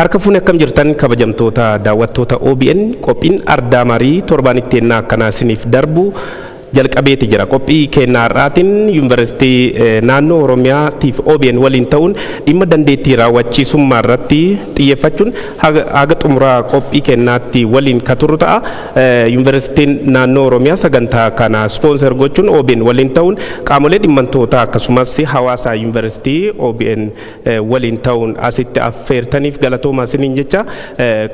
Harka fuune akkam jirtan kabajamtoota daawwattoota OBN qophiin ardaa marii torbaan itteenna akkanaa isiniif darbu jalqabeeti jira. Qophii kennaa har'aatiin yuunivarsiitii naannoo Oromiyaatiif OBN waliin ta'uun dhimma dandeettii raawwachiisummaa irratti xiyyeeffachuun haga xumuraa qophii kennaatti waliin ka turu ta'a. Yuunivarsiitiin naannoo Oromiyaa sagantaa kana ispoonser gochuun OBN waliin ta'uun qaamolee dhimmantoota akkasumas hawaasa yuunivarsiitii OBN waliin ta'uun asitti affeertaniif galatoomaa isiniin jecha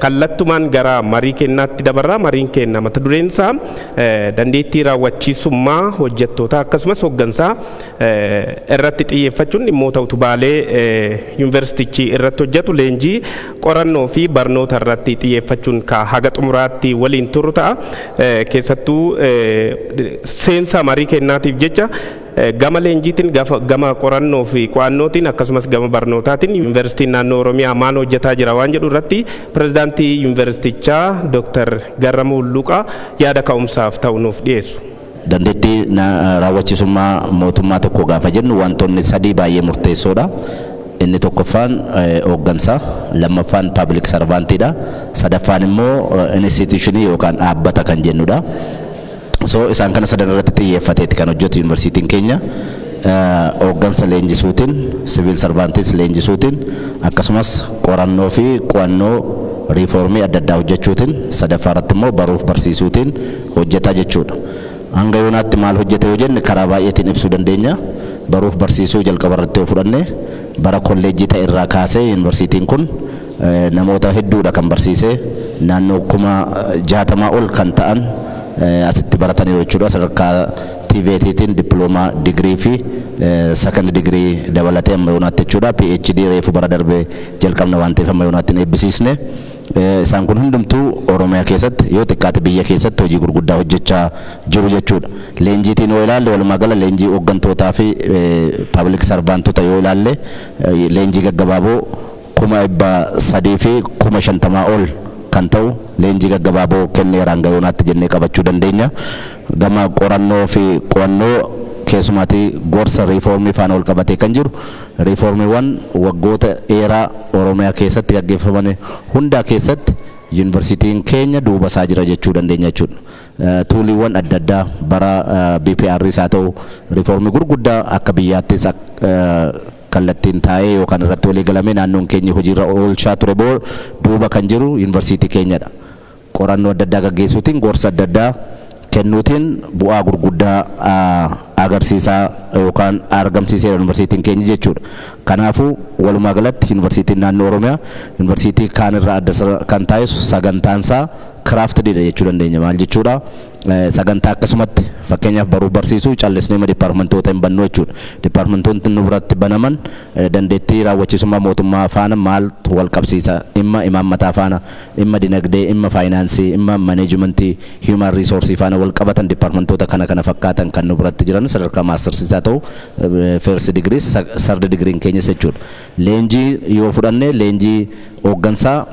kallattumaan gara marii kennaatti dabarra. Mariin kenna mata dureen isaa dandeettii raawwachiisummaa hojjettoota akkasumas hooggansaa irratti xiyyeeffachuun dhimmoota utubaalee yuunivarsiitichi irratti hojjetu leenjii qorannoo fi barnoota irratti xiyyeeffachuun ka haga xumuraatti waliin turu ta'a. Keessattuu seensa marii kennaatiif jecha gama leenjiitiin gama qorannoo fi qo'annootiin akkasumas gama barnootaatiin yuunivarsiitiin naannoo Oromiyaa maal hojjetaa jira waan jedhu irratti pirezidaantii yuunivarsiitichaa Dr. Garramuu Hulluqaa yaada ka'umsaaf ta'u nuuf dhiyeessu. Dandeettii raawwachiisummaa mootummaa tokko gaafa jennu wantoonni sadii baay'ee murteessoodha. Inni tokkoffaan hooggansa, lammaffaan public servantidha, sadaffaan immoo institutionii yookaan dhaabbata kan jennudha. So isaan kana sadan irratti xiyyeeffateeti kan hojjetu yuunivarsiitiin keenya. Hooggansa leenjisuutiin, civil servantis leenjisuutiin, akkasumas qorannoo fi qo'annoo riifoormii adda addaa hojjechuutiin, sadaffaa irratti immoo baruuf barsiisuutiin hojjetaa jechuudha. Hanga yoonaatti maal hojjete yoo jenne karaa baay'eetiin ibsuu dandeenya. Baruuf barsiisuu jalqaba irratti yoo fudhanne bara kolleejjii ta'e irraa kaasee yuunivarsiitiin kun namoota hedduudha kan barsiisee naannoo 60,000 ol kan ta'an asitti barataniiru jechuudha. Sadarkaa TVETtiin dippiloomaa digirii fi second digirii dabalatee amma yoonaatti jechuudha. PhD reefu bara darbee jalqabna waan ta'eef amma yoonaatti eebbisiisne. Isaan kun hundumtuu Oromiyaa keessatti yoo xiqqaate biyya keessatti hojii gurguddaa hojjechaa jiru jechuudha. Leenjiitiin yoo ilaalle walumaa gala leenjii hooggantootaa fi public servantota yoo ilaalle leenjii gaggabaaboo 300,000 fi 50,000 ol kan ta'u leenjii gaggabaaboo kenneera hanga yoonaatti jennee qabachuu dandeenya. Gama qorannoo fi qo'annoo keessumaatti gorsa riifoormii faana ol qabatee kan jiru riifoormiiwwan waggoota dheeraa Oromiyaa keessatti gaggeeffaman hundaa keessatti yuunivarsiitiin keenya duuba isaa jira jechuu dandeenya jechuudha. Tuuliiwwan adda addaa bara BPRs haa ta'u riifoormii gurguddaa akka biyyaattis kallattiin taa'ee yookaan irratti walii galamee naannoon keenya hojiirra oolchaa ture duuba kan jiru yuunivarsiitii keenyadha. Qorannoo adda addaa gaggeessuutiin gorsa adda addaa kennuutiin bu'aa gurguddaa agarsiisaa yookaan argamsiiseera yuunivarsiitiin keenya jechuudha. Kanaafuu walumaa galatti yuunivarsiitiin naannoo Oromiyaa yuunivarsiitii kaan irraa adda kan taasisu sagantaansaa kiraaftidha jechuu dandeenya. Maal jechuudha? Sagantaa akkasumatti fakkeenyaaf baruuf barsiisuu callisnee dipaartimentoota hin bannu jechuudha. Dipaartimentoonni nu biratti banaman dandeettii raawwachiisummaa mootummaa faana maaltu wal qabsiisa? Dhimma imaammataa faana, dhimma dinagdee, dhimma faayinaansii, dhimma maneejimentii, human resource faana wal qabatan dipaartimentoota kana fakkaatan kan nu biratti jiran sadarkaa maastarsiisaa ta'u first degree, third degree keenyas jechuudha. Leenjii yoo fudhanne leenjii hooggansaa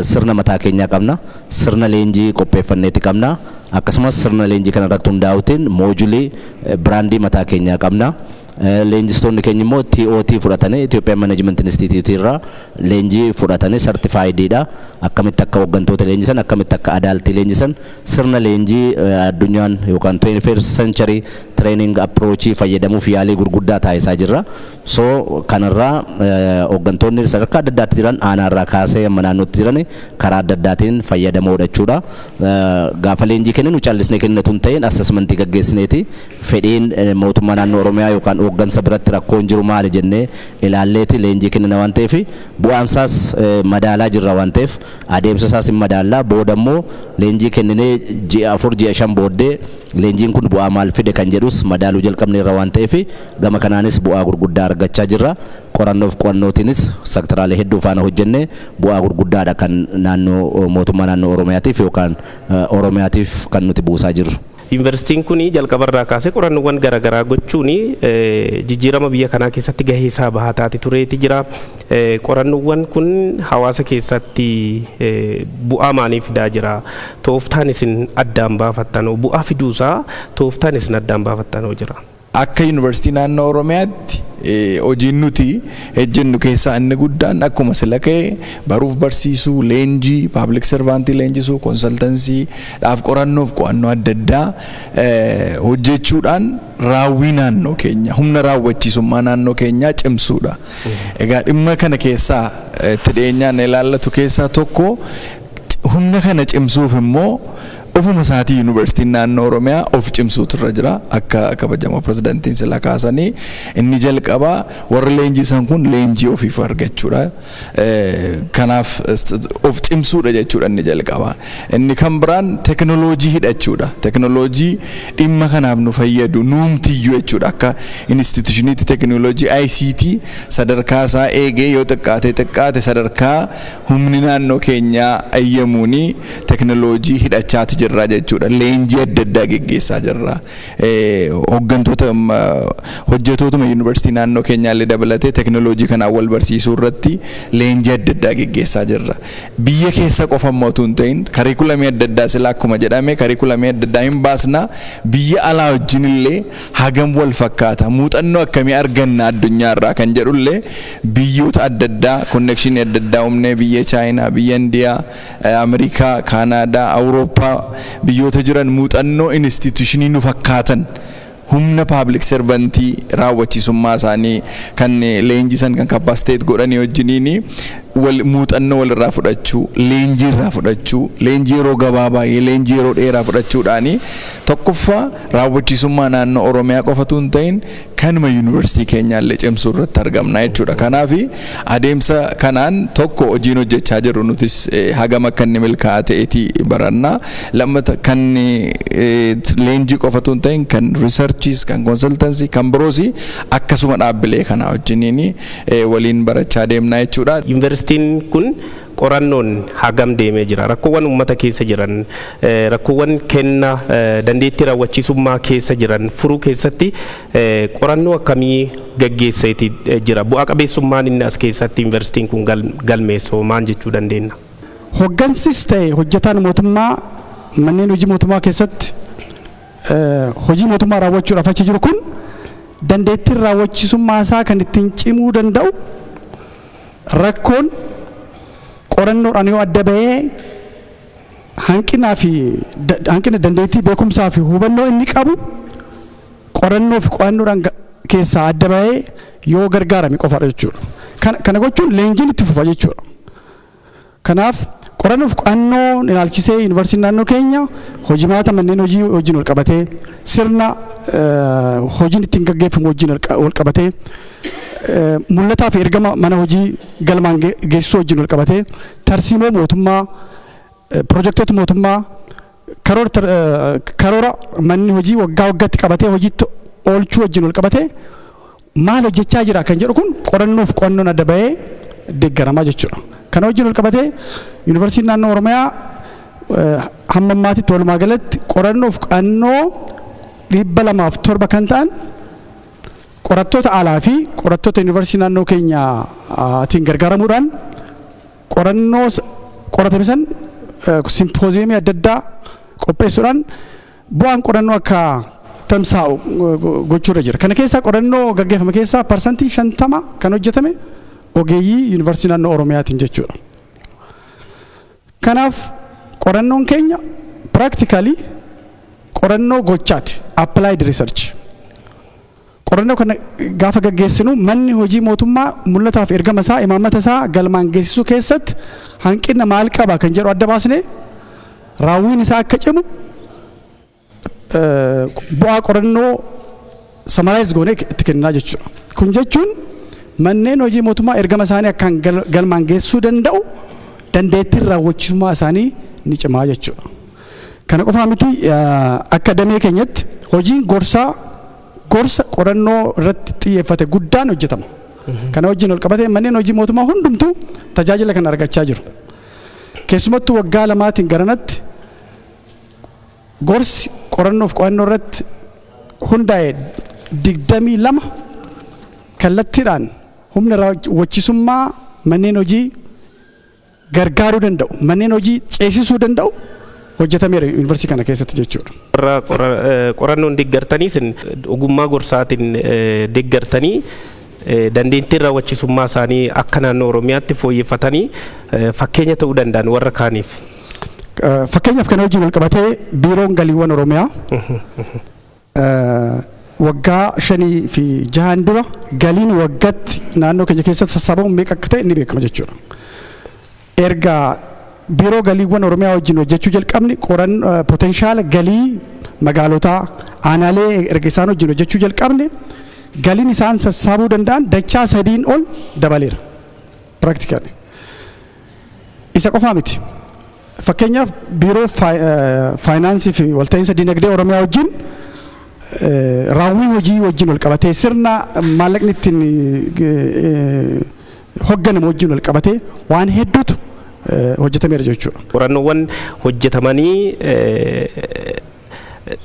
sirna mataa keenyaa qabna, sirna leenjii qopheeffanneeti qabna. Akkasumas sirna leenjii kana irratti hundaa'uutiin moojulii biraandii mataa keenyaa qabna. Leenjistoonni keenya immoo TOT fudhatanii Ethiopian Management Institute irraa leenjii fudhatanii certifieddha. Akkamitti akka hooggantoota leenjisan, akkamitti akka adaaltii leenjisan sirna leenjii addunyaan yookaan 21st century training approach fayyadamuuf yaalii gurguddaa taasisaa jirra. So kanarraa hooggantoonni sadarkaa adda addaatti jiran aanaarraa kaasee amma naannootti jiran karaa adda addaatiin fayyadamuudha jechuudha. Gaafa leenjii kenninu callisnee kennatu hin ta'in assessmentii gaggeessineeti fedhiin mootummaa naannoo Oromiyaa yookaan hooggansa biratti rakkoon jiru maali jennee ilaalleeti leenjii kennina waan ta'eef bu'aansaas madaalaa jirra waan ta'eef adeemsa isaas hin madaallaa. Booda immoo leenjii kenninee ji'a 4 ji'a 5 booddee leenjiin kun bu'aa maal fide kan jedhus madaaluu jalqabneerra waan ta'eef gama kanaanis bu'aa gurguddaa argachaa jirra. Qorannoof qo'annootiinis sektoraalee hedduu faana hojjennee bu'aa gurguddaadha kan naannoo mootummaa naannoo Oromiyaatiif yookaan Oromiyaatiif kan nuti buusaa jirru. Yuunivarsiitiin kun jalqabarraa kaasee qorannoowwan garaagaraa gochuun jijjiirama biyya kanaa keessatti gahee isaa bahataa tureeti jira. Qorannoowwan kun hawaasa keessatti bu'aa maalii fidaa jira? Tooftaan isin addaan baafattanoo bu'aa fiduusaa tooftaan isin addaan baafattanoo jira? akka yuunivarsiitii naannoo Oromiyaatti hojiin nuti hojjennu keessaa inni guddaan akkuma sila ka'e baruuf barsiisuu, leenjii, paablik servaantii leenjisuu, konsaltansii dhaaf qorannoof qo'annoo adda addaa hojjechuudhaan raawwii naannoo keenya humna raawwachiisummaa naannoo keenyaa cimsuudha. Egaa dhimma kana keessaa itti dhiyeenyaan ilaallatu keessaa tokko humna kana cimsuuf immoo ofuma isaatii yuunivarsiitiin naannoo Oromiyaa of cimsuutu irra jira akka kabajamoo pirezidaantiin sila kaasanii inni jalqabaa warra leenjisan kun leenjii ofiif argachuudha. Kanaaf of cimsuudha jechuudha inni jalqabaa. Inni kan biraan teknooloojii hidhachuudha. Teknooloojii dhimma kanaaf nu fayyadu nuumtiyyuu jechuudha akka institushiniitti teknooloojii ICT sadarkaa isaa eegee yoo xiqqaate sadarkaa humni naannoo keenyaa ayyamuuni teknooloojii hidhachaati jirra jechuudha. Leenjii adda addaa geggeessaa jirra. Hooggantoota hojjetootuma yuunivarsiitii naannoo keenyaallee dabalatee teknooloojii kanaan wal barsiisuu irratti leenjii adda addaa geggeessaa jirra. Biyya keessa qofa immoo utuu hin ta'in kariikulamii adda addaa sila akkuma jedhame kariikulamii adda addaa hin baasna biyya alaa wajjin illee hagam wal fakkaata muuxannoo akkamii arganna addunyaa irraa kan jedhullee biyyoota adda addaa konnekshinii adda addaa uumnee biyya Chaayinaa, biyya Indiyaa, Ameerikaa, Kaanaadaa, Awurooppaa biyyoota jiran muuxannoo institushinii nu fakkaatan humna paablik servantii raawwachiisummaa isaanii kan leenjisan kan kapasiteet godhanii wajjiniini muuxannoo walirraa fudhachuu, leenjii irraa fudhachuu, leenjii yeroo gabaabaa, leenjii yeroo dheeraa fudhachuudhaani tokkoffaa raawwachiisummaa naannoo Oromiyaa qofatu hin ta'in kanuma yuunivarsiitii keenyaallee cimsuu irratti argamna jechuudha. Kanaaf adeemsa kanaan tokko hojiin hojjechaa jirru nutis hagam akka inni milkaa'aa ta'eeti baranna. Lammata kan leenjii qofatu hin ta'in kan riisarchiis, kan konsaltansii, kan biroos akkasuma dhaabbilee kana wajjiniin waliin barachaa deemna jechuudha. Yuunivarsiitiin kun qorannoon hagam deemee jira. Rakkoowwan uummata keessa jiran, rakkoowwan kenna dandeettii raawwachiisummaa keessa jiran furuu keessatti qorannoo akkamii gaggeesseeti jira? Bu'aa qabeessummaan inni as keessatti yuunivarsiitiin kun galmeessoo maal jechuu dandeenya? Hoggansis ta'e hojjetaan mootummaa manneen hojii mootummaa keessatti hojii mootummaa raawwachuudhaaf achi jiru kun dandeettiin raawwachiisummaa isaa kan ittiin cimuu danda'u rakkoon qorannoodhaan yoo adda bahee hanqina dandeettii beekumsaa fi hubannoo inni qabu qorannoo fi qo'annoodhaan keessaa adda bahee yoo gargaarame qofaadha jechuudha. Kana gochuun leenjiin itti fufa jechuudha. Kanaaf qorannoo fi qo'annoo ilaalchisee yuunivarsiitiin naannoo keenya hojimaata manneen hojii wajjin wal qabatee sirna hojiin ittiin gaggeeffamu wajjin wal qabatee mul'ataa fi ergama mana hojii galmaan geessisuu wajjin wal qabatee tarsiimoo mootummaa piroojektota mootummaa karoora manni hojii waggaa waggaatti qabatee hojiitti oolchuu wajjin wal qabatee maal hojjechaa jira kan jedhu kun qorannoo fi qo'annoon adda bahee deeggaramaa jechuudha. Kana wajjin wal qabatee yuunivarsiitiin naannoo Oromiyaa hamma ammaatitti walumaa galatti qorannoo fi qo'annoo 207 kan ta'an qorattoota alaa fi qorattoota yuunivarsiitii naannoo keenyaatiin gargaaramuudhaan qorannoo qoratame san simpooziyemii adda addaa qopheessuudhaan bu'aan qorannoo akka tamsaa'u gochuurra jira. Kana keessaa qorannoo gaggeeffame keessaa parsantii 50 kan hojjetame ogeeyyii yuunivarsiitii naannoo Oromiyaatiin jechuudha. Kanaaf qorannoon keenya practically qorannoo gochaati, applied research. Qorannoo kana gaafa gaggeessinu manni hojii mootummaa mul'ataa fi ergama isaa imaammata isaa galmaan geessisuu keessatti hanqina maal qaba kan jedhu adda baasnee raawwiin isaa akka cimu bu'aa qorannoo samaraayiz goonee itti kennaa jechuudha. Kun jechuun manneen hojii mootummaa ergama isaanii akkaan galmaan geessisuu danda'u dandeettiin raawwachiisummaa isaanii ni cimaa jechuudha. Kana qofaa miti akka damee keenyatti hojiin gorsa qorannoo irratti xiyyeeffate guddaan hojjetama. Kana wajjin wal qabatee manneen hojii mootummaa hundumtuu tajaajila kana argachaa jiru. Keessumattuu waggaa lamaatiin garanatti gorsi qorannoo fi qo'annoo irratti hundaa'e 22 kallattiidhaan humna raawwachiisummaa manneen hojii gargaaruu danda'u, manneen hojii ceesisuu danda'u hojjetameera yuunivarsiitii kana keessatti jechuudha. Qorannoon deeggartanii sin ogummaa gorsaatiin deeggartanii dandeettii raawwachiisummaa isaanii akka naannoo Oromiyaatti fooyyeffatanii fakkeenya ta'uu danda'an warra kaaniif. Fakkeenyaaf kana wajjin wal qabatee biiroon galiiwwan Oromiyaa waggaa 5 fi 6 dura galiin waggaatti naannoo keenya keessatti sassaabamu meeqa akka ta'e ni beekama jechuudha. Erga biiroo galiiwwan Oromiyaa wajjin hojjechuu jalqabni potenshaala galii magaalotaa aanaalee erga isaan wajjin hojjechuu jalqabni galiin isaan sassaabuu danda'an dachaa 3 ol dabaleera. Practically. Isa qofaa miti. Fakkeenyaaf biiroo faayinaansii fi walta'iinsa dinagdee Oromiyaa wajjin raawwii hojii wajjin wal qabatee sirna maallaqni ittiin hoogganamu wajjin wal qabatee waan hedduutu hojjetameera jechuudha. Qorannoowwan hojjetamanii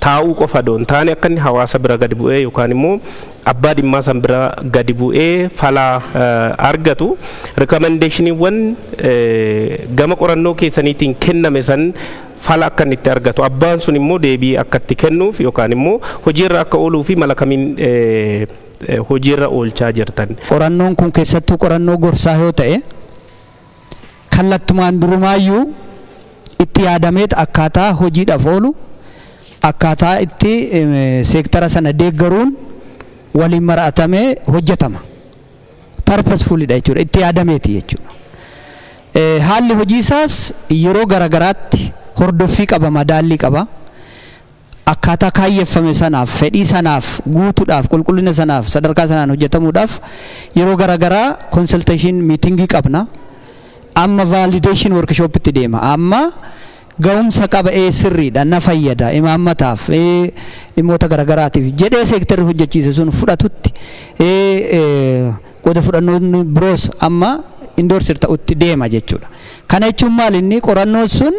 taa'uu qofa doon taane akka inni hawaasa bira gadi bu'ee yookaan immoo abbaa dhimmaa san bira gadi bu'ee falaa argatu rikamendeeshiniiwwan gama qorannoo keessaniitiin kenname san fala akka inni itti argatu abbaan sun immoo deebii akka itti kennuuf yookaan immoo hojiirra akka ooluu fi mala kamiin hojiirra oolchaa jirtan. Qorannoon kun keessattuu qorannoo gorsaa yoo ta'e kallattumaan durumaayyuu itti yaadameet akkaataa hojiidhaaf oolu akkaataa itti seektara sana deeggaruun waliin mari'atamee hojjetama. Purposefully jechuudha itti yaadameeti jechuudha. Haalli hojii isaas yeroo garagaraatti hordoffii qaba madaallii qaba. Akkaataa kaayyeffame sanaaf fedhii sanaaf guutuudhaaf qulqullina sanaaf sadarkaa sanaan hojjetamuudhaaf yeroo garagaraa consultation meetingii qabna. Amma validation workshop itti deema. Amma ga'umsa qaba sirriidha na fayyada imaammataaf dhimmoota garagaraatiif jedhee seektarri hojjechiise sun fudhatutti qooda fudhannoonni biroos amma indoorsir ta'utti deema jechuudha. Kana jechuun maal inni qorannoon sun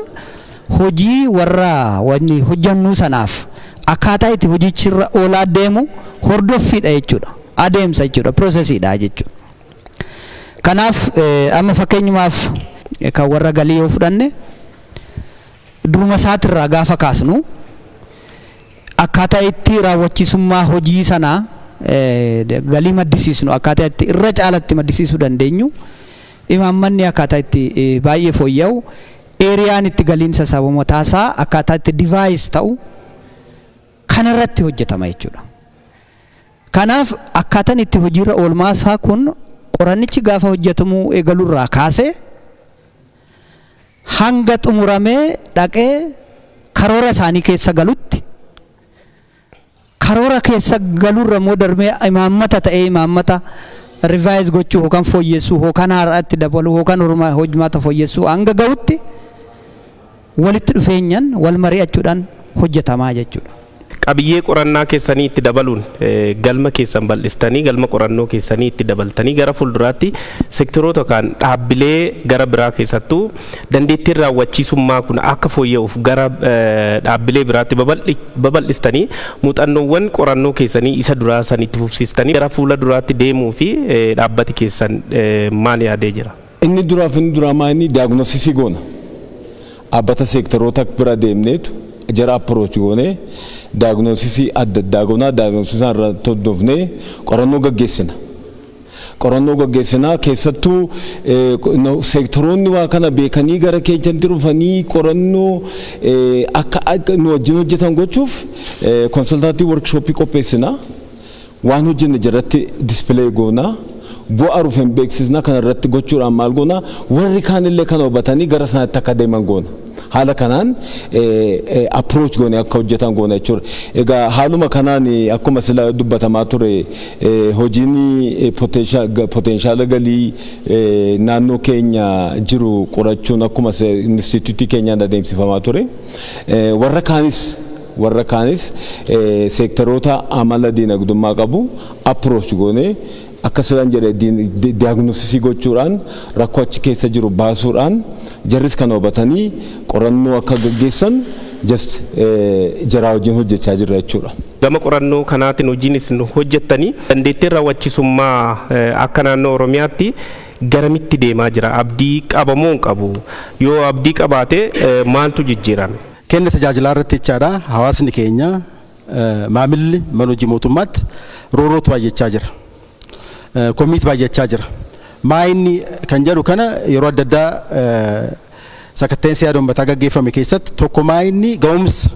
hojii warra wanni hojjannuu sanaaf akkaataa itti hojichirra oolaa deemu hordoffiidha jechuudha. Adeemsa jechuudha piroosesiidha jechuudha. Kanaaf amma fakkeenyumaaf kan warra galii yoo fudhanne duruma isaatirraa gaafa kaasnu akkaataa itti raawwachiisummaa hojii sanaa galii maddisiisnu akkaataa itti irra caalatti maddisiisuu dandeenyu imaammanni akkaataa itti baay'ee fooyya'u eeriyaan itti galiin sassaabamu taasaa akkaataa itti divaayis ta'u kanarratti hojjetama jechuudha. Kanaaf akkaataan itti hojiirra oolmaa isaa kun qorannichi gaafa hojjetamuu eegalurraa kaasee hanga xumuramee dhaqee karoora isaanii keessa galutti karoora keessa galurra immoo darbee imaammata ta'ee imaammata rivaayiz gochuu yookaan fooyyessuu yookaan haaraatti dabaluu yookaan hojmaata fooyyessuu hanga ga'utti walitti dhufeenyaan wal mari'achuudhaan hojjetamaa jechuudha. Qabiyyee qorannaa keessanii itti dabaluun galma keessan bal'istanii galma qorannoo keessanii itti dabaltanii gara fuulduraatti sektoroota kan dhaabbilee gara biraa keessattuu dandeettiin raawwachiisummaa kun akka fooyya'uuf gara dhaabbilee biraatti babal'istanii muuxannoowwan qorannoo keessanii isa duraa sanitti fufsiistanii gara fuula duraatti deemuu fi dhaabbati keessan maal yaadee jira? Inni duraa maa inni diagnosisii goona. Dhaabbata sektoroota bira deemneetu jara approach goone diagnosisii adda addaa goona diagnosisii irratti hordofnee qorannoo gaggeessina keessattuu sektoroonni waa kana beekanii gara keenyatti dhufanii qorannoo akka nu wajjin hojjetan gochuuf consultative workshop qopheessina waan hojjenne jalatti display goona bu'aa rufeen beeksisna kana irratti gochuudhaan maal goona warri kaanillee kana hubatanii gara sanatti akka deeman goona. Haala kanaan approach goone akka hojjetan goona jechuudha. Egaa haaluma kanaan akkuma sila dubbatamaa ture hojiin potenshaala galii naannoo keenya jiru qorachuun akkuma instituutii keenyaan adeemsifamaa ture. Warra kaanis sektoroota amala diinagdummaa qabu approach goone akka silaan jedhe diagnosisii gochuudhaan rakkoo achi keessa jiru baasuudhaan jarris kan hubatanii qorannoo akka gaggeessan just jaraa wajjin hojjechaa jirra jechuudha. Gama qorannoo kanaatiin hojiin isin hojjettanii dandeettiin raawwachiisummaa akka naannoo Oromiyaatti garamitti deemaa jira? Abdii qabamoo hin qabu? Yoo abdii qabaate maaltu jijjiirame? kenna tajaajilaa irratti jechaadha hawaasni keenya maamilli mana hojii mootummaatti roorootu baay'achaa jira. Komiit baay'achaa jira. Maayinni kan jedhu kana yeroo adda addaa sakatteensi yaada uummataa gaggeeffame keessatti tokko maayinni ga'umsa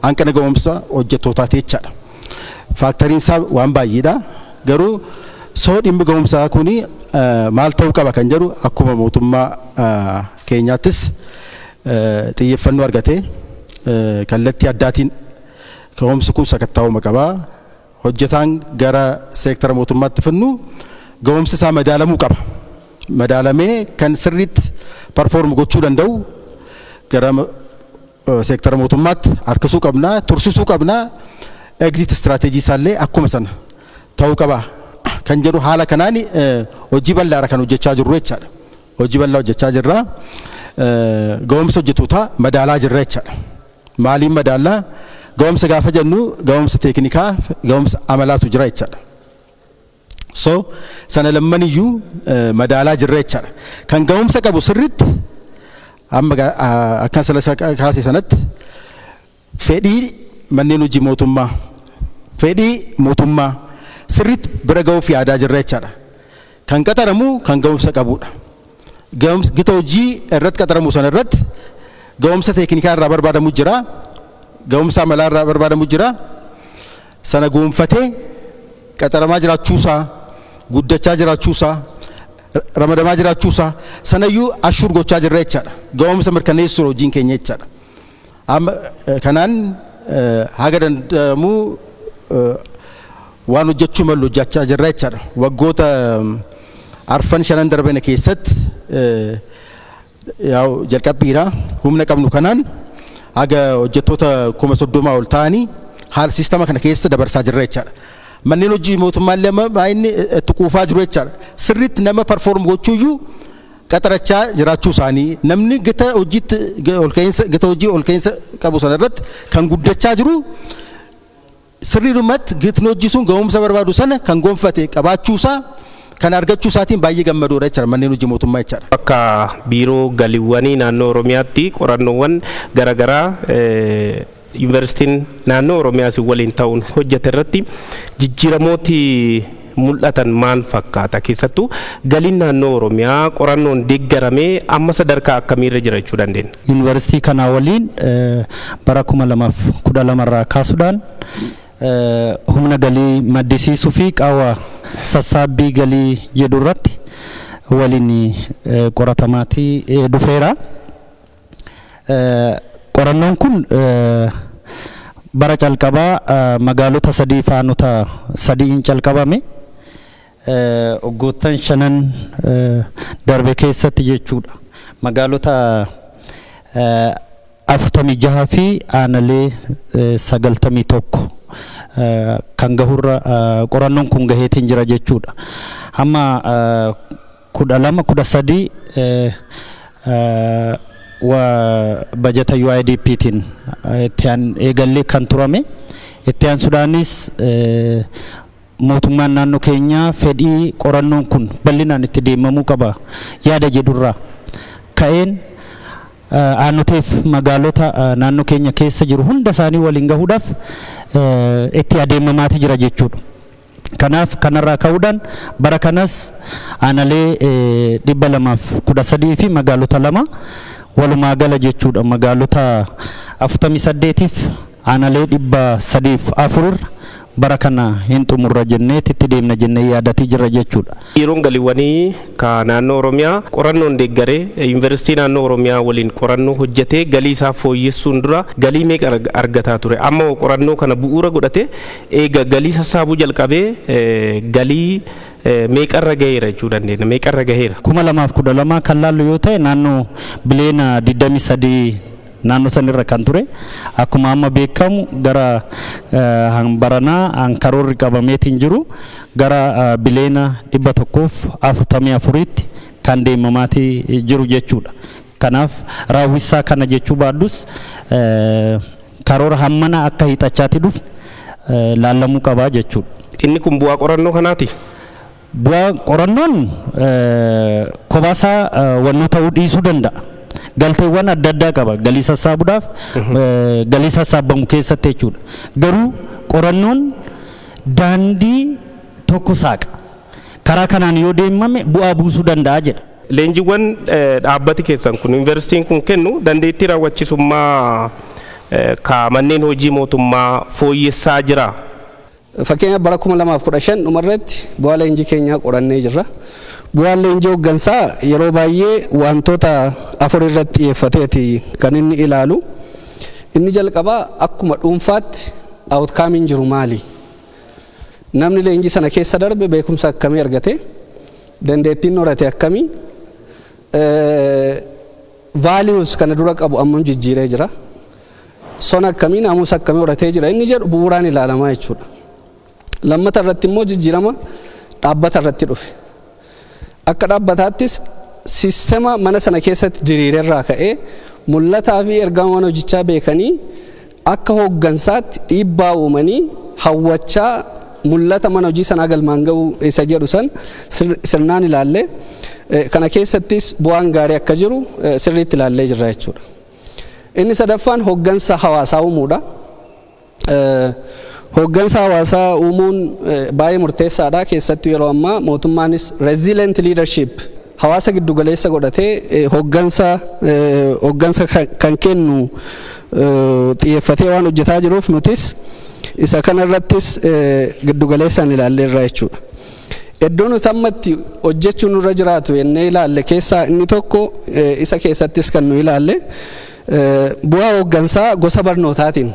hanqina ga'umsa hojjettootaati jechaadha. Faaktoriin isaa waan baay'eedha. Garuu soo dhimmi ga'umsaa kuni maal ta'uu qaba kan jedhu akkuma mootummaa keenyaattis xiyyeeffannoo argatee kallattii addaatiin ga'umsi kun sakattaa'uma qaba. Hojjetaan gara seektara mootummaatti finnu ga'umsi isaa madaalamuu qaba. Madaalamee kan sirriitti perform gochuu danda'u gara seektara mootummaatti harkisuu qabna, tursisuu qabna. Exit strategy isaallee akkuma sana ta'uu qaba kan jedhu haala kanaan hojii bal'aadha kan hojjechaa jirru jechaadha. Hojii bal'aa hojjechaa jirra. Ga'umsa hojjettootaa madaalaa jirra jechaadha. Maaliin madaalaa? Ga'umsa gaafa jennu ga'umsa teeknikaa, ga'umsa amalaatu jira jechaadha. So sana lammaniyyuu madaalaa jirra jechaadha. Kan ga'umsa qabu sirriitti amma akkan sala kaase sanatti fedhii manneen hojii mootummaa, fedhii mootummaa sirriitti bira ga'uuf yaadaa jirra jechaadha. Kan qaxaramu kan ga'umsa qabudha. Gita hojii irratti qaxaramu sana irratti ga'umsa teeknikaa irraa barbaadamu jira. Ga'umsa amalaa irraa barbaadamu jira. Sana goonfatee qaxaramaa jiraachuusaa, guddachaa jiraachuusaa, ramadamaa jiraachuusaa sanayyuu ashur gochaa jirra jechaadha. Ga'umsa mirkaneessuu hojiin keenya jechaadha. Amma kanaan haga danda'amu waan hojjechuu malu hojjechaa jirra jechaadha. Waggoota arfan shanan darban keessatti jalqabbiidha humna qabnu kanaan haga hojjettoota 30,000 ol ta'anii haala siistama kana keessa dabarsaa jirra jechaadha. Manneen hojii mootummaallee baay'inni itti quufaa jiru jechaadha. Sirriitti nama perform gochuuyyuu qaxarachaa jiraachuu isaanii namni gita hojii ol ka'insa qabu sana irratti kan guddachaa jiru sirriidhumatti gitni hojii sun ga'umsa barbaadu sana kan gonfate qabaachuusaa kan argachuu isaatiin baay'ee gammadoodha jechaadha manneen hojii mootummaa jechaadha. Akka biiroo galiiwwanii naannoo Oromiyaatti qorannoowwan garaagaraa yuunivarsiitiin naannoo Oromiyaas waliin ta'uun hojjete irratti jijjiiramooti mul'atan maal fakkaata? Keessattuu galiin naannoo Oromiyaa qorannoon deeggaramee amma sadarkaa akkamiirra jira jechuu dandeenya? Yuunivarsiitii kanaa waliin bara 2012 irraa kaasuudhaan humna galii maddisiisuu fi qaawwa sassaabbii galii jedhu irratti waliin qoratamaatii dhufeera. Qorannoon kun bara calqabaa magaalota sadii faanota sadiin calqabame waggoottan shanan darbe keessatti jechuudha. Magaalota 46 fi aanalee 91 kan gahurra qorannoon kun gaheetiin jira jechuudha. Amma 12-13 wa bajeta UIDP-tiin ittiin eegallee kan turame ittiin Sudaanis mootummaan naannoo keenyaa fedhii qorannoon kun bal'inaan itti deemamuu qaba yaada jedhurraa ka'een aannoteef magaalota naannoo keenya keessa jiru hunda isaanii waliin gahuudhaaf itti adeemamaati jira jechuudha. Kanaaf kanarraa ka'uudhaan bara kanas aanalee 213 fi magaalota 2 walumaa gala jechuudha. Magaalota 48 fi aanalee 304 bara kana hin xumurra jennee itti deemna jennee yaadatii jirra jechuudha. Biiroon galiiwwanii ka naannoo Oromiyaa qorannoon deeggaree yuunivarsiitii naannoo Oromiyaa waliin qorannoo hojjetee galii isaa fooyyessuun dura galii meeqa argataa ture? Amma qorannoo kana bu'uura godhatee eega galii sassaabuu jalqabee galii meeqarra gaheera jechuu dandeenya? Meeqarra gaheera? 2012 kan laallu yoo ta'e naannoo bileena 23 naannoo sanirra kan ture akkuma amma beekamu gara baranaa karoorri qabameetiin jiru gara bileena 144tti kan deemamaatii jiru jechuudha. Kanaaf raawwisaa kana jechuu baaddus karoora hammana akka hiixachaatti dhufu laallamuu qabaa jechuudha. Inni kun bu'aa qorannoo kanaati? Bu'aa qorannoon kobaasaa wannoo ta'uu dhiisuu danda'a. galteewwan adda addaa qaba galii sassaabuudhaaf galii sassaabamu keessatti jechuudha. Garuu qorannoon daandii tokko saaqa karaa kanaan yoo deemame bu'aa buusuu danda'a jedha. Leenjiiwwan dhaabbati keessan kun yuunivarsiitiin kun kennu dandeettii raawwachiisummaa manneen hojii mootummaa fooyyessaa jira. Fakkeenya bara 2015 dhumarratti bu'aa leenjii keenyaa qorannee jirra. Bu'aan leenjii hooggansaa yeroo baay'ee wantoota 4 irratti xiyyeeffateeti kan inni ilaalu. Inni jalqabaa akkuma dhuunfaatti outcome jiru maali? Namni leenjii sana keessa darbe beekumsa akkamii argate? Dandeettiin horate akkamii? Values kana dura qabu ammam jijjiiree jira? Son akkamii naamusa akkamii horatee jira? Inni jedhu bu'uuraan ilaalamaa jechuudha. Lammata irratti immoo jijjiirama dhaabbata irratti dhufe. Akka dhaabbataattis siistema mana sana keessatti diriirerraa ka'ee mul'ataa fi ergaawwan hojichaa beekanii akka hooggansaatti dhiibbaa uumanii hawwachaa mul'ata mana hojii sanaa galmaan ga'uu isa jedhu san sirnaan ilaallee kana keessattis bu'aan gaarii akka jiru sirriitti ilaallee jirra jechuudha. Inni sadaffaan hooggansa hawaasaa uumuudha. Hooggansa hawaasaa uumuun baay'ee murteessaadha. Keessattuu yeroo ammaa mootummaanis resilient leadership hawaasa giddugaleessa godhatee hooggansa kan kennu xiyyeeffatee waan hojjetaa jiruuf nutis isa kanarrattis giddugaleessaan ilaalleerra jechuudha. Iddoo nuti ammatti hojjechuun nurra jiraatu jennee ilaalle keessaa inni tokko isa keessattis kan nu ilaalle bu'aa hooggansaa gosa barnootaatiin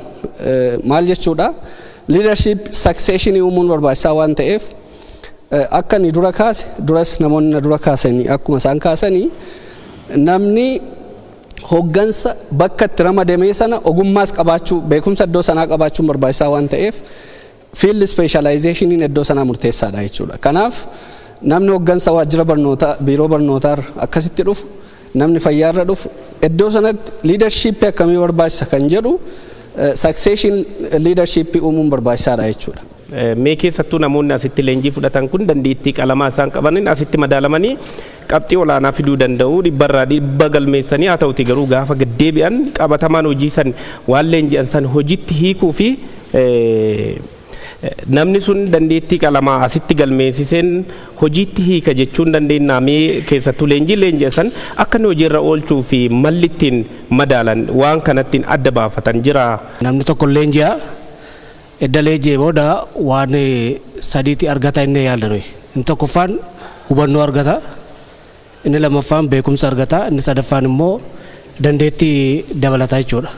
maal jechuudha? Leadership succession uumuun barbaachisaa waan ta'eef akka ni dura kaase duras namoonni dura kaasanii akkuma isaan kaasanii namni hooggansa bakka itti ramadamee sana ogummaas qabaachuu beekumsa iddoo sanaa qabaachuun barbaachisaa waan ta'eef field specialization iddoo sanaa murteessaadha jechuudha. Kanaaf namni hooggansa waajjira barnootaa biiroo barnootaa akkasitti dhufu namni fayyaarra dhufu iddoo sanatti leadership akkamii barbaachisa kan jedhu succession leadership uumuun barbaachisaadha jechuudha. Mee keessattuu namoonni asitti leenjii fudhatan kun dandeettii qalamaa isaan qabaniin asitti madaalamanii qabxii olaanaa fiduu danda'u dhibbarraa dhibba galmeessanii haa ta'uti garuu gaafa gaddeebi'an qabatamaan hojii san waan leenji'an san hojiitti hiikuu fi namni sun dandeettii qalamaa asitti galmeessiseen hojiitti hiika jechuun dandeenya. Mee keessattuu leenji'an san akka inni hojiirra oolchuu fi malli ittiin madaalan waan kanattiin adda baafatan jira. Namni tokko leenji'a edda leenjii booda waan sadiitti argata inni yaalanu. Inni tokkoffaan hubannoo argata, inni lammaffaan beekumsa argata, inni sadaffaan immoo dandeettii dabalataa jechuudha.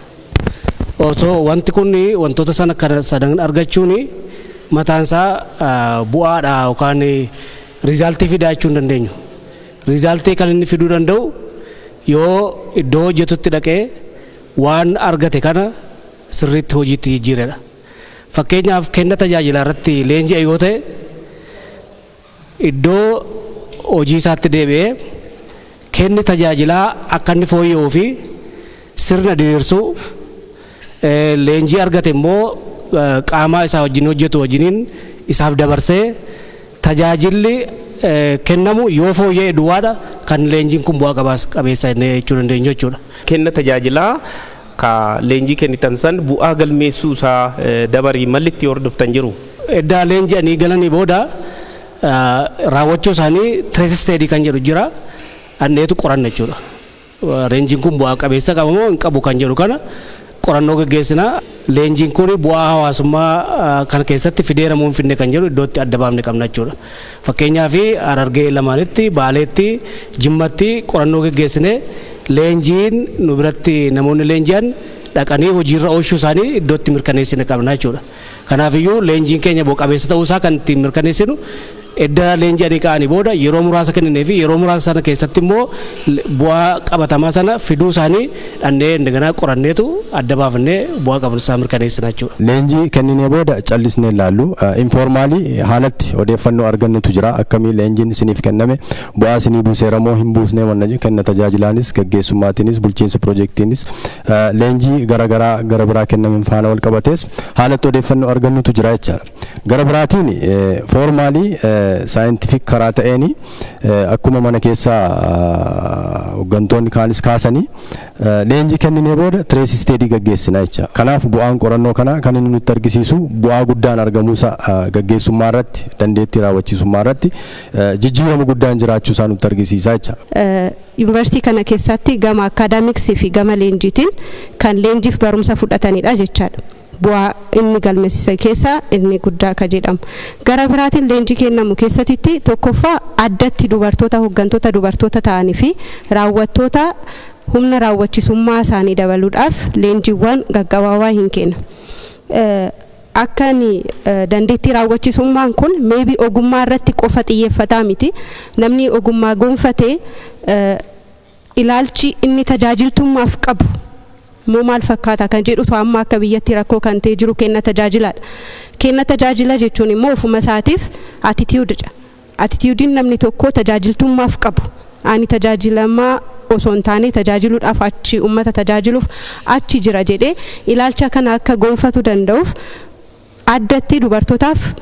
Osoo wanti kun wantoota sana kana sadan argachuun mataan isaa bu'aadha yookaan riizaaltii fidaa jechuu hin dandeenyu. Riizaaltii kan inni fiduu danda'u yoo iddoo hojjetutti dhaqee waan argate kana sirriitti hojiitti jijjiiredha. Fakkeenyaaf kenna tajaajilaa irratti leenji'a yoo ta'e iddoo hojii isaatti deebi'ee kenni tajaajilaa akka inni fooyya'uu fi sirna diriirsuu leenjii argate immoo qaama isaa wajjin hojjetu wajjiniin isaaf dabarsee tajaajilli kennamu yoo fooyya'e duwwaadha kan leenjiin kun bu'aa qabeessa jechuu dandeenyu jechuudha. Kenna tajaajilaa ka leenjii kennitan san bu'aa galmeessuu isaa dabarii mallitti hordoftan jiru. Edda leenji'anii galanii booda raawwachuu isaanii trace study kan jedhu jira. Anneetu qoranna jechuudha. Leenjiin kun bu'aa qabeessa qaba moo hin qabu kan jedhu kana qorannoo gaggeessina. Leenjiin kun bu'aa hawaasummaa kan keessatti fideera moo hin fidne kan jedhu iddootti adda baafne qabna jechuudha. Fakkeenyaaf Harargee lamaanitti, Baaleetti, Jimmatti qorannoo gaggeessine leenjiin nu biratti namoonni leenji'an dhaqanii hojiirra oolchuu isaanii iddootti mirkaneessine qabna jechuudha. Kanaafiyyuu leenjiin keenya bu'aa qabeessa ta'uu isaa kan ittiin mirkaneessinu edda leenji'anii ka'anii booda yeroo muraasa kenninee fi yeroo muraasa sana keessatti immoo bu'aa qabatamaa sana fiduu isaanii dhannee indagana qoranneetu adda baafnee bu'aa qabeessa mirkaneessina jechuudha. Leenjii kenninee booda callisnee ilaallu informaalii haalatti odeeffannoo argannutu jira akkamii leenjiin isiniif kenname bu'aa isinii buuseera moo hin buusne wanna kenna tajaajilaanis gaggeessummaatiinis bulchiinsa piroojeektiinis leenjii garaagaraa gara biraa kennamin faana wal qabatees haalatti odeeffannoo argannutu jira jechaadha. Gara biraatiin foormaalii saayintifik karaa ta'een akkuma mana keessaa hooggantoonni kaanis kaasanii leenjii kenninee booda tirees isteedii gaggeessina jecha. Kanaaf bu'aan qorannoo kanaa kan inni nutti argisiisu bu'aa guddaan argamuusa gaggeessummaa irratti dandeettii raawwachiisummaa irratti jijjiirama guddaan jiraachuusaa nutti argisiisa jecha. Yuunivarsiitii kana keessatti gama akaadaamiksii fi gama leenjiitiin kan leenjiif barumsa fudhatanidha jechaadha. Bu'aa inni galmeessise keessaa inni guddaa ka jedhamu. Gara biraatiin leenjii kennamu keessatti tokkoffaa addatti dubartoota hooggantoota dubartoota ta'anii fi raawwattoota humna raawwachiisummaa isaanii dabaluudhaaf leenjiiwwan gaggabaabaa hin kenna. Akkani dandeettii raawwachiisummaan kun maybe ogummaa irratti qofa xiyyeeffataa miti. Namni ogummaa gonfatee ilaalchi inni tajaajiltummaaf qabu moo maal fakkaata kan jedhutu amma akka biyyatti rakkoo kan ta'e jiru kenna tajaajilaadha. Kenna tajaajila jechuun immoo ofuma isaatiif attitude-dha. Attitude-in namni tokko tajaajiltummaaf qabu. Ani tajaajilamaa osoo hin taane tajaajiluudhaaf achi uummata tajaajiluuf achi jira jedhee ilaalcha kana akka gonfatu danda'uuf addatti dubartootaaf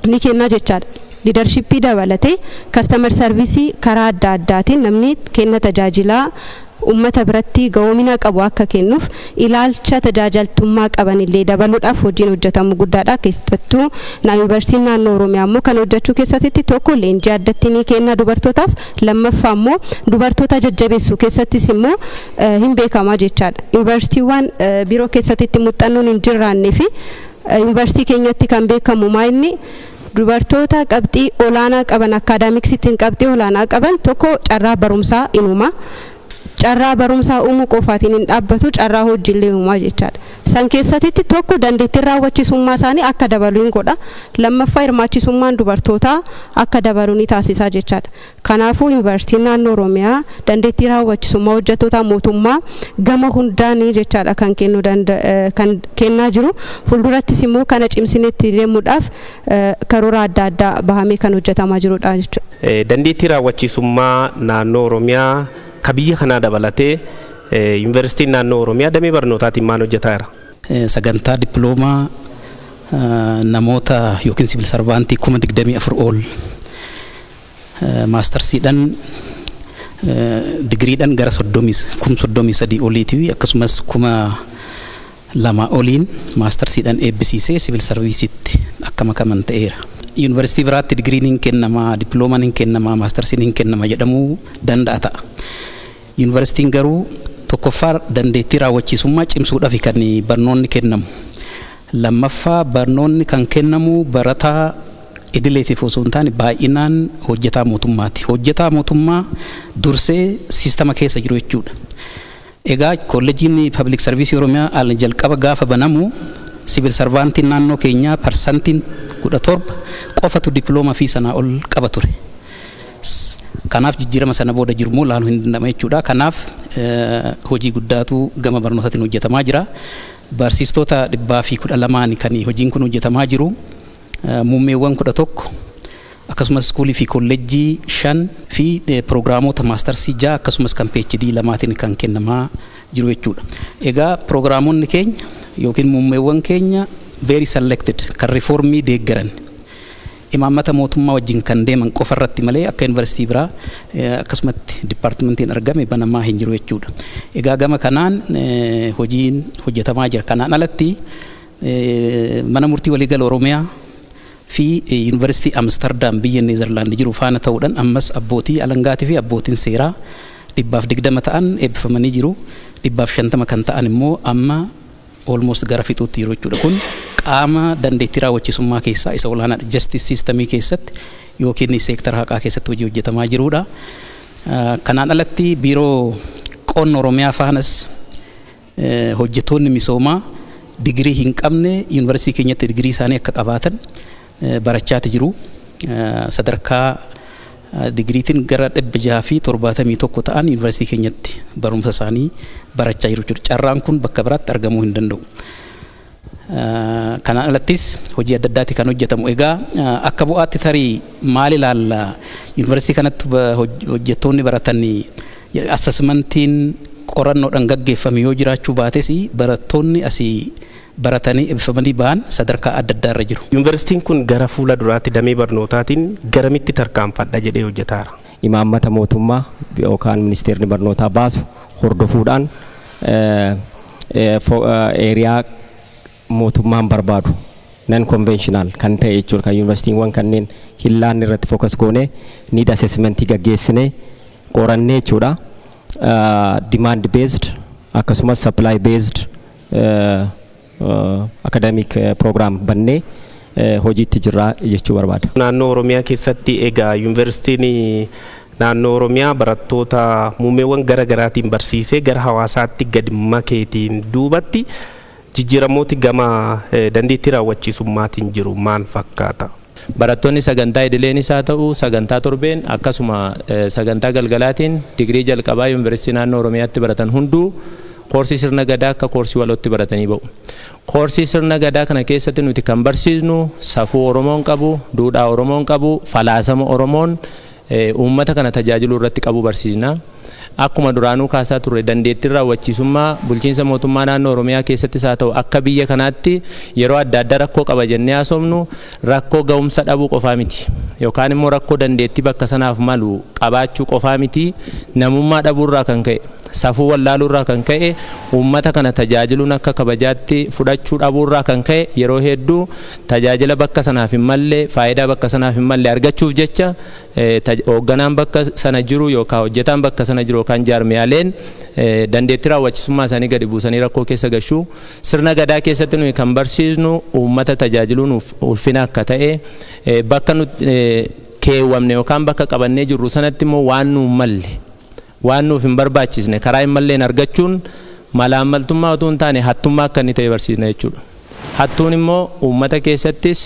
ni kenna jechaadha. Leadershipii dabalatee customer service karaa adda addaatiin namni kenna tajaajilaa uummata biratti gahoomina qabu akka kennuuf ilaalcha tajaajiltummaa qaban illee dabaluudhaaf hojiin hojjetamu guddaadha. Keessattuu yuunivarsiitiin naannoo Oromiyaa immoo kan hojjechuu keessatti tokko leenjii addatti ni kenna dubartootaaf, lammaffaa immoo dubartoota jajjabeessuu keessattis immoo hin beekama jechaadha. Yuunivarsiitiiwwan biroo keessatti muuxannoon hin jirraannee fi yuunivarsiitii keenyatti kan beekamu maayinni dubartoota qabxii olaanaa qaban akaadaamiksiitiin qabxii olaanaa qaban tokko carraa barumsaa inuma. Carraa barumsaa uumuu qofaatiin hin dhaabbatu carraa hojiilee uumaa jechaadha. San keessatti tokko dandeettii raawwachiisummaa isaanii akka dabalu hin godha. Lammaffaa hirmaachisummaan dubartootaa akka dabalu ni taasisa jechaadha. Kanaafuu yuunivarsiitiin naannoo Oromiyaa dandeettii raawwachiisummaa hojjettoota mootummaa gama hundaan jechaadha kan kennaa jiru. Fuuldurattis immoo kana cimsineetti deemuudhaaf karoora adda addaa bahamee kan hojjetamaa jirudha jechuudha. Dandeettii raawwachiisummaa naannoo Oromiyaa kabiyya kana dabalatee yuunivarsiitiin naannoo Oromiyaa damee barnootaatiin maal hojjetaa jira? Sagantaa dippiloomaa namoota yookiin siviil sarvaantii 24,000 ol maastarsiidhaan digiriidhaan gara 33,000 oliitii akkasumas 2,000 oliin maastarsiidhaan eebbisiisee siviil sarviisiitti akka makaman ta'eera. Yuunivarsiitii biraatti digiriin hin kennama, dippiloomaan hin kennama, maastarsiin hin kennama jedhamuu danda'a ta'a. Yuunivarsiitiin garuu tokkoffaa dandeettii raawwachiisummaa cimsuudhaaf kan barnoonni kennamu. Lammaffaa barnoonni kan kennamu barataa idileetiif osoo hin taane baay'inaan hojjetaa mootummaati. Hojjetaa mootummaa dursee siistama keessa jiru jechuudha. Egaa kolleejiin Public Service Oromiyaa al jalqaba gaafa banamu siviil sarvaantiin naannoo keenyaa parsantiin 17 qofatu dippiloomaa fi sanaa ol qaba ture. Kanaaf jijjiirama sana booda jirmoo laaluu hin danda'ama jechuudha. Kanaaf hojii guddaatu gama barnootaatiin hojjetamaa jira. Barsiistota 112 kan hojiin kun hojjetamaa jiru. Muummeewwan 11 akkasumas iskuulii fi kolleejjii 5 fi pirogiraamoota maastarsii 6 akkasumas kan PhD 2 kan kennamaa jiru jechuudha. Egaa pirogiraamoonni keenya yookiin muummeewwan keenya very selected kan reformii deeggaran imaammata mootummaa wajjin kan deeman qofa irratti malee akka yuunivarsiitii biraa akkasumatti dipaartimentiin argame banamaa hin jiru jechuudha. Egaa gama kanaan hojiin hojjetamaa jira. Kanaan alatti mana murtii waliigala Oromiyaa fi yuunivarsiitii Amsterdam biyya Neezerlaand jiru faana ta'uudhaan ammas abbootii alangaatii fi abbootiin seeraa 120 ta'an eebbifamanii jiru. 150 kan ta'an immoo amma almost gara fixuutti jiru jechuudha. Kun qaama dandeettii raawwachiisummaa keessaa isa olaanaadha. Justice systemii keessatti yookiin seektara haqaa keessatti hojii hojjetamaa jirudha. Kanaan alatti biiroo qonna Oromiyaa faanas hojjettoonni misoomaa digirii hin qabne yuunivarsiitii keenyatti digirii isaanii akka qabaatan barachaati jiru. Sadarkaa digiriitiin gara 671 ta'an yuunivarsiitii keenyatti barumsa isaanii barachaa jiru jechuudha. Carraan kun bakka biraatti argamuu hin danda'u. Kanaan alattis hojii adda addaatti kan hojjetamu. Egaa akka bu'aatti tarii maal ilaalla yuunivarsiitii kanatti hojjettoonni baratanii assessmentiin qorannoodhaan gaggeeffame yoo jiraachuu baates barattoonni asii baratanii eebbifamanii ba'an sadarkaa adda addaa irra jiru. Yuunivarsiitiin kun gara fuula duraatti damee barnootaatiin garamitti tarkaanfadha jedhee hojjetaara. Imaammata mootummaa yookaan ministeerri barnootaa baasu hordofuudhaan eeriyaa mootummaan barbaadu non conventional kan ta'e jechuudha. Kan yuunivarsiitiiwwan kanneen hin laanne irratti focus goonee need assessmentii gaggeessinee qorannee jechuudha. Demand based akkasumas supply based academic program bannee hojiitti jirra jechuu barbaada. Naannoo Oromiyaa keessatti egaa yuunivarsiitiin naannoo Oromiyaa barattoota muummeewwan gara garaatiin barsiisee gara hawaasaatti gadi makeetiin duubatti jijjiiramooti gama dandeettii raawwachiisummaatiin jiru maal fakkaata? Barattoonni sagantaa idileeniis haa ta'u sagantaa torbeen akkasuma sagantaa galgalaatiin digirii jalqabaa yuunivarsiitii naannoo Oromiyaatti baratan hunduu koorsii sirna gadaa akka koorsii walootti baratanii ba'u. Koorsii sirna gadaa kana keessatti nuti kan barsiisnu safuu Oromoon qabu, duudhaa Oromoon qabu, falaasama Oromoon uummata kana tajaajiluu irratti qabu barsiisna. Akkuma duraanuu kaasaa turre dandeettii raawwachiisummaa bulchiinsa mootummaa naannoo Oromiyaa keessattis haa ta'u akka biyya kanaatti yeroo adda addaa rakkoo qaba jennee haasofnu rakkoo ga'umsa dhabuu qofaa miti yookaan immoo rakkoo dandeettii bakka sanaaf malu qabaachuu qofaa miti namummaa dhabuurraa kan ka'e safuu wallaaluurraa kan ka'e uummata kana tajaajiluun akka kabajaatti fudhachuu dhabuurraa kan ka'e yeroo hedduu tajaajila bakka sanaaf hin malle faayidaa bakka sanaaf hin malle argachuuf jecha hoogganaan bakka sana jiru yookaan hojjetaan bakka sana jiru yookaan jaarmiyaaleen dandeettii raawwachiisummaa isaanii gadi buusanii rakkoo keessa gashuu sirna gadaa keessatti nuyi kan barsiisnu uummata tajaajiluun ulfina akka ta'e bakka nuti keewwamne yookaan bakka qabannee jirru sanatti immoo waan nuuf malle waan nuuf hin barbaachisne karaa hin malleen argachuun malaammaltummaa utuu hin taane hattummaa akka inni ta'e barsiisna jechuudha. Hattuun immoo uummata keessattis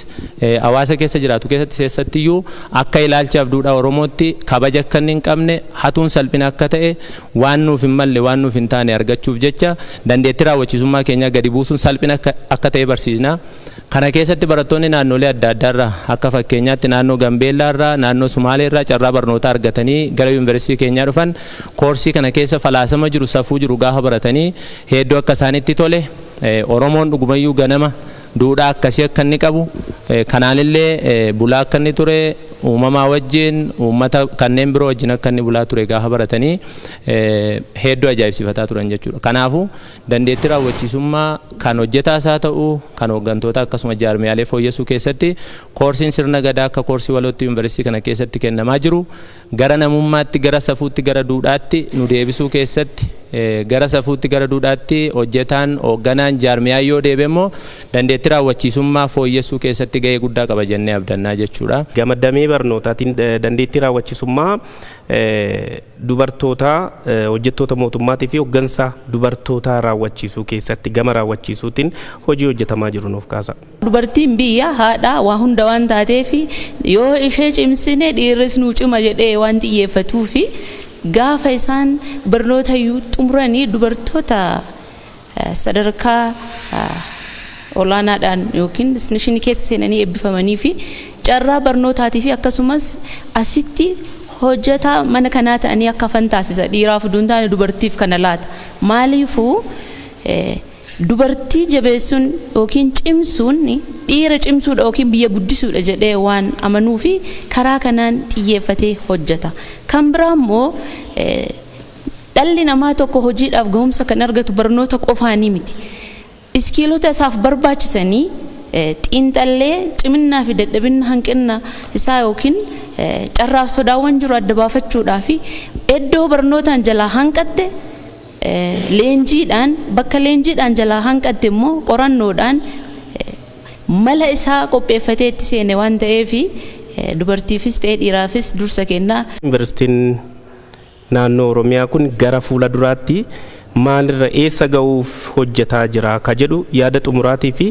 hawaasa keessa jiraatu keessatti iyyuu akka ilaalchaaf duudhaa Oromootti kabaja akka inni hin qabne hatuun salphina akka ta'e waan nuuf hin malle waan nuuf hin taane argachuuf jecha dandeettii raawwachiisummaa keenya gadi buusuun salphina akka ta'e barsiisna. Kana keessatti barattoonni naannolee adda addaarraa akka fakkeenyaatti naannoo Gambeellaarraa naannoo Sumaaleerraa carraa barnootaa argatanii gara yuunivarsiitii keenyaa dhufan koorsii kana keessa falaasama jiru safuu jiru gaafa baratanii hedduu akka isaanitti tole Oromoon dhugumayyuu ganama duudhaa akkasii akka inni qabu kanaanillee bulaa akka inni ture uumamaa wajjin uummata kanneen biroo wajjin akka inni bulaa ture gaafa baratanii hedduu ajaa'ibsiifataa turan jechuudha. Kanaafuu dandeettii raawwachiisummaa kan hojjetaas haa ta'u kan hooggantoota akkasuma jaarmiyaalee fooyyessuu keessatti koorsiin sirna gadaa akka koorsii walootti yuunivarsiitii kana keessatti kennamaa jiru gara namummaatti gara safuutti gara duudhaatti nu deebisuu keessatti gara safuutti gara duudhaatti hojjetaan hoogganaan jaarmiyaa yoo deebe immoo dandeettii raawwachiisummaa fooyyessuu keessatti gahee guddaa qaba jennee abdannaa jechuudha. Gama damee barnootaatiin dandeettii raawwachiisummaa dubartoota hojjettoota mootummaatii fi hooggansa dubartoota raawwachiisuu keessatti gama raawwachiisuutiin hojii hojjetamaa jiru nuuf kaasa. Dubartiin biyya haadha waa hunda waan taateef yoo ishee cimsine dhiirris nuu cima jedhee waan xiyyeeffatuu fi gaafa isaan barnoota xumuranii dubartoota sadarkaa olaanaadhaan yookiin isnishinii keessa seenanii eebbifamanii fi carraa barnootaatii fi akkasumas asitti hojjetaa mana kanaa ta'anii akka fantaasisa dhiiraaf utuu hin taane dubartiif kana laata maaliifuu dubartii jabeessuun yookiin cimsuun dhiira cimsuudha yookiin biyya guddisuudha jedhee waan amanuu fi karaa kanaan xiyyeeffatee hojjeta. Kan biraa immoo dhalli namaa tokko hojiidhaaf gahumsa kan argatu barnoota qofaanii miti. Iskiilota isaaf barbaachisanii xiinxallee ciminaa fi dadhabina hanqina isaa yookiin carraaf sodaawwan jiru adda baafachuudhaa fi iddoo barnootaan jalaa hanqatte leenjiidhaan bakka leenjiidhaan jalaa hanqatte immoo qorannoodhaan mala isaa qopheeffatee itti seene waan ta'eef dubartiifis ta'ee dhiiraafis dursa kennaa. Yuunivarsiitiin naannoo Oromiyaa kun gara fuula duraatti maalirra eessa ga'uuf hojjetaa jira ka jedhu yaada xumuraatii fi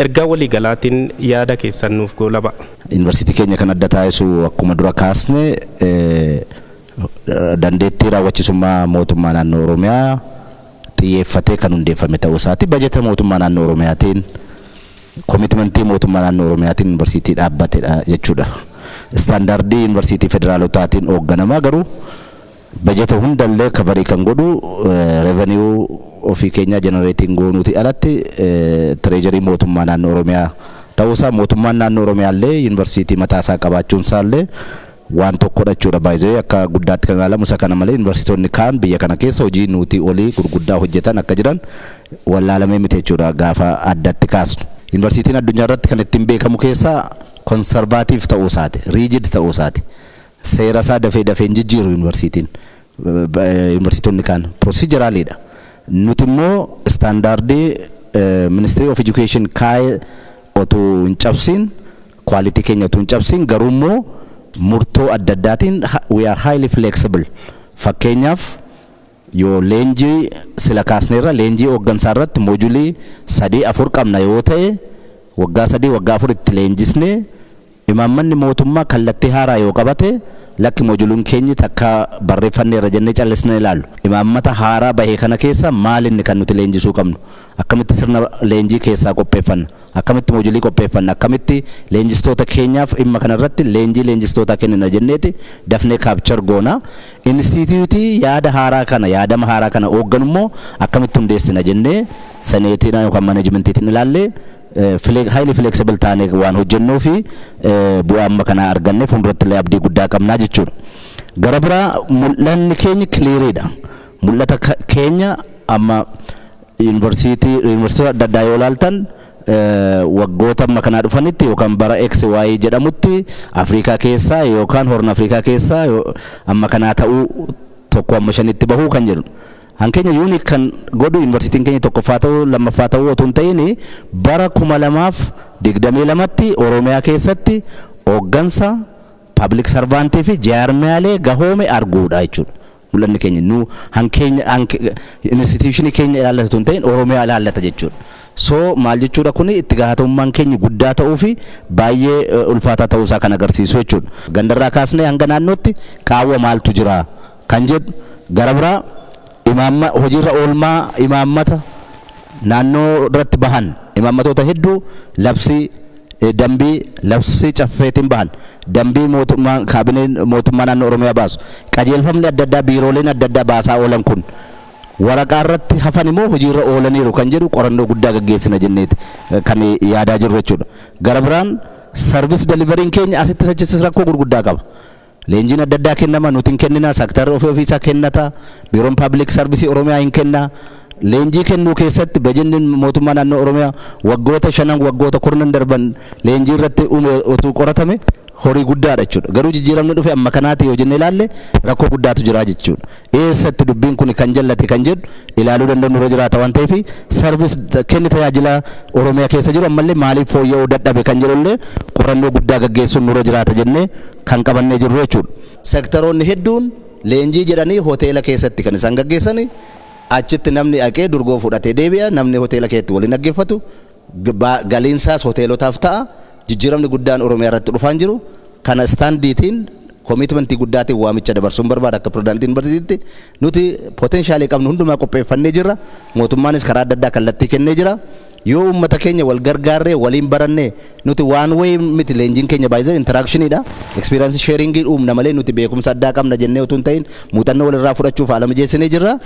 ergaa waliigalaatiin yaada keessan nuuf goolaba. Yuunivarsiitii keenya kan adda taasisu akkuma dura kaasne dandeettii raawwachiisummaa mootummaa naannoo Oromiyaa xiyyeeffatee kan hundeeffame ta'uu isaati. Bajeta mootummaa naannoo Oromiyaatiin koomitimentii mootummaa naannoo Oromiyaatiin yuunivarsiitii dhaabbatedha jechuudha. Istaandardii yuunivarsiitii federaalotaatiin hoogganamaa garuu bajeta hundallee kabarii kan godhu revenue ofii keenya generating goonuuti alatti treasury mootummaa naannoo Oromiyaa ta'uusaa mootummaan naannoo Oromiyaallee yuunivarsiitii mataasaa qabaachuunsaallee waan tokkodha jechuudha. Baay'ee akka guddaatti kan ilaalamu isa kana malee yuunivarsiitonni kaan biyya kana keessa hojii nuti olii gurguddaa hojjetan akka jiran wallaalamee miti jechuudha gaafa addatti kaasnu. Yuunivarsiitiin addunyaa irratti kan ittiin beekamu keessaa konservaatiif ta'uu isaati, riijid ta'uu isaati. Seera isaa dafee hin jijjiiru yuunivarsiitiin. Yuunivarsiitonni kaan proosijeraaliidha. Nuti immoo istaandaardii Ministry of Education kaa'ee otoo hin cabsin, quality keenya otoo hin cabsin garuu immoo murtoo adda addaatiin we are highly flexible. Fakkeenyaaf yoo leenjii sila kaasneerra leenjii hooggansaa irratti moojulii 3-4 qabna yoo ta'e waggaa 3 waggaa 4 itti leenjisnee imaammanni mootummaa kallattii haaraa yoo qabate lakki moojuluun keenyi takka barreeffanneerra jennee callisnee ilaallu. Imaammata haaraa bahee kana keessa maal inni kan nuti leenjisuu qabnu? Akkamitti sirna leenjii keessaa qopheeffanna? Akkamitti moojulii qopheeffanna? Akkamitti leenjistoota keenyaaf dhimma kanarratti leenjii leenjistoota kennina jenneeti dafnee kaapchar goona. Instituutii yaada haaraa kana yaadama haaraa kana hoogganu immoo akkamitti hundeessina jennee saneetiin yookaan manaajimentiitiin ilaallee highly flexible taanee waan hojjennuu fi bu'aa amma kana arganne fuulduratti illee abdii guddaa qabnaa jechuudha. Gara biraa mul'anni keenya kiliiriidha. Mul'ata keenya amma yuunivarsiitota adda addaa yoo ilaaltan waggoota amma kanaa dhufanitti yookaan bara XY jedhamutti Afrikaa keessaa yookaan Horn Afrikaa keessaa amma kanaa ta'uu tokko amma shanitti bahuu kan jedhu. Hankeenya unique kan godhu yuunivarsiitiin keenya tokkoffaa ta'uu lammaffaa ta'uu otoo hin ta'in bara 2022tti Oromiyaa keessatti hooggansa public servantii fi jaarmiyaalee gahoome arguudha jechuudha. Mul'anni keenya nu hankeenya institutionii keenya ilaallatu otoo hin ta'in Oromiyaa ilaallata jechuudha. So maal jechuudha kun itti gaafatamummaan keenya guddaa ta'uu fi baay'ee ulfaataa ta'uu isaa kan agarsiisu jechuudha. Gandarraa kaasnee hanga naannootti qaawwa maaltu jira kan jedhu gara biraa hojiirra oolmaa imaammata naannoo irratti bahan imaammatoota hedduu labsii dambii labsii caffeetiin bahan dambii mootummaa kaabineen mootummaa naannoo Oromiyaa baasu qajeelfamni adda addaa biirooleen adda addaa baasaa oolan kun waraqaa irratti hafan immoo hojiirra oolaniiru kan jedhu qorannoo guddaa gaggeessina jenneeti kan yaadaa jirru jechuudha. Gara biraan sarviis deliveriin keenya asitti achis rakkoo gurguddaa qaba. Leenjiin adda addaa kennama nuti hin kennina sektarri ofiisaa kennata biiroon pabliik sarvisii Oromiyaa hin kenna. Leenjii kennuu keessatti bajanniin mootummaa naannoo Oromiyaa waggoota 5 waggoota 10 darban leenjii irratti utuu qoratame horii guddaadha jechuudha. Garuu jijjiiramni dhufe amma kanaati yoo jenne ilaalle rakkoo guddaatu jira jechuudha. Eessatti dubbiin kun kan jallate kan jedhu ilaaluu danda'u nurra jiraata waan ta'eef sarvis kenni tajaajila Oromiyaa keessa jiru ammallee maaliif fooyya'uu dadhabe kan jedhullee qorannoo guddaa gaggeessuun nurra jiraata jennee kan qabannee jirru jechuudha. Sektaroonni hedduun leenjii jedhanii hoteela keessatti kan isaan gaggeessanii achitti namni dhaqee durgoo fudhatee deebi'a namni hoteela keessatti waliin dhaggeeffatu galiinsaas hoteelotaaf ta'a. Jijjiiramni guddaan Oromiyaa irratti dhufaan jiru kana istaandiitiin komitmentii guddaatiin waamicha dabarsuun barbaada akka pirezidaantii yuunivarsiitiitti nuti poteenshaalii qabnu hundumaa qopheeffannee jirra. Mootummaanis karaa adda addaa kallattii kennee jira. Yoo uummata keenya wal gargaarree waliin barannee nuti waan wayii miti leenjiin keenya baay'ee interaakshiniidha. Ekspiriyaansi sheeringii uumna malee nuti beekumsa addaa qabna jennee utuu hin ta'in muuxannoo walirraa fudhachuuf haala mijeessinee jirra.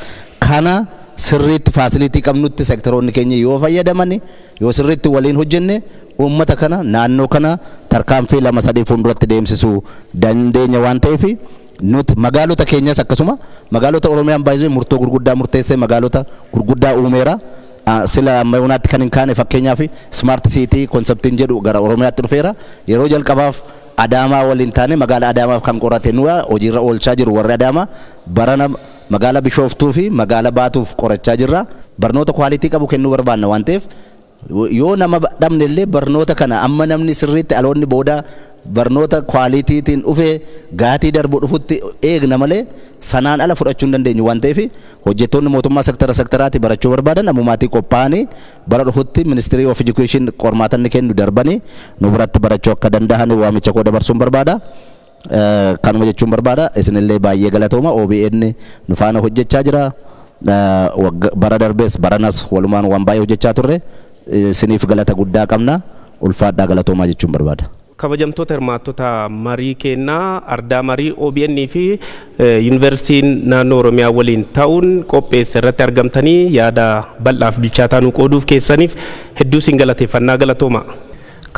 Kana sirriitti faasilitii qabnutti sektoroonni keenya yoo fayyadaman yoo sirriitti waliin hojjenne uummata kana naannoo kana tarkaanfii 2-3 fuulduratti deemsisuu dandeenya waan ta'eef nuti magaalota keenyas akkasuma magaalota Oromiyaan baay'ee murtoo gurguddaa murteessee magaalota gurguddaa uumeera. Sila ammayuunaatti kan hin kaane fakkeenyaaf smart city konseptiin jedhu gara Oromiyaatti dhufeera. Yeroo jalqabaaf Adaamaa waliin taane magaalaa Adaamaaf kan qorate nuwa hojiirra oolchaa jiru warri Adaamaa barana magaalaa Bishooftuu fi magaalaa Baatuuf qorachaa jirra. Barnoota kwaalitii qabu kennuu barbaanna waan ta'eef yoo nama dhabne illee barnoota kana amma namni sirriitti aloonni booda barnoota kwaalitiitiin dhufee gaatii darbu dhufutti eegna malee sanaan ala fudhachuu hin dandeenyu waan ta'eef hojjettoonni mootummaa sektaraatti barachuu barbaadan ammumaatii qophaa'anii bara dhufutti ministry of education qormaatanni kennu darbanii nu biratti barachuu akka danda'an waamicha koo dabarsuun barbaada. Kanuma jechuun barbaada isinillee baay'ee galatooma OBN nu faana hojjechaa jira. Bara darbees baranas walumaan waan baay'ee hojjechaa turre isiniif galata guddaa qabna ulfaadhaa galatoomaa jechuun barbaada. kabajamtoota hirmaattota marii kennaa ardaa marii OBN fi yuunivarsiitiin naannoo Oromiyaa waliin ta'uun qopheesse irratti argamtanii yaada bal'aaf bilchaataa nu qooduuf keessaniif hedduu isin galateeffannaa galatooma.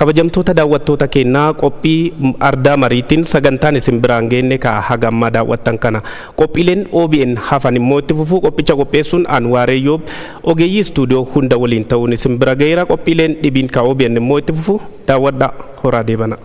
Kabajamtoota daawwattoota kennaa qophii ardaa mariitiin sagantaan isin biraan geenne ka hagammaa daawwattan kana qophiileen OBN hafan immoo itti fufuu qophicha qopheessuun Anwaaree Yoob ogeeyyii istuudiyoo hunda waliin ta'uun isin bira gaheera qophiileen dhibiin ka OBN immoo itti fufuu daawwadhaa horaa deebana.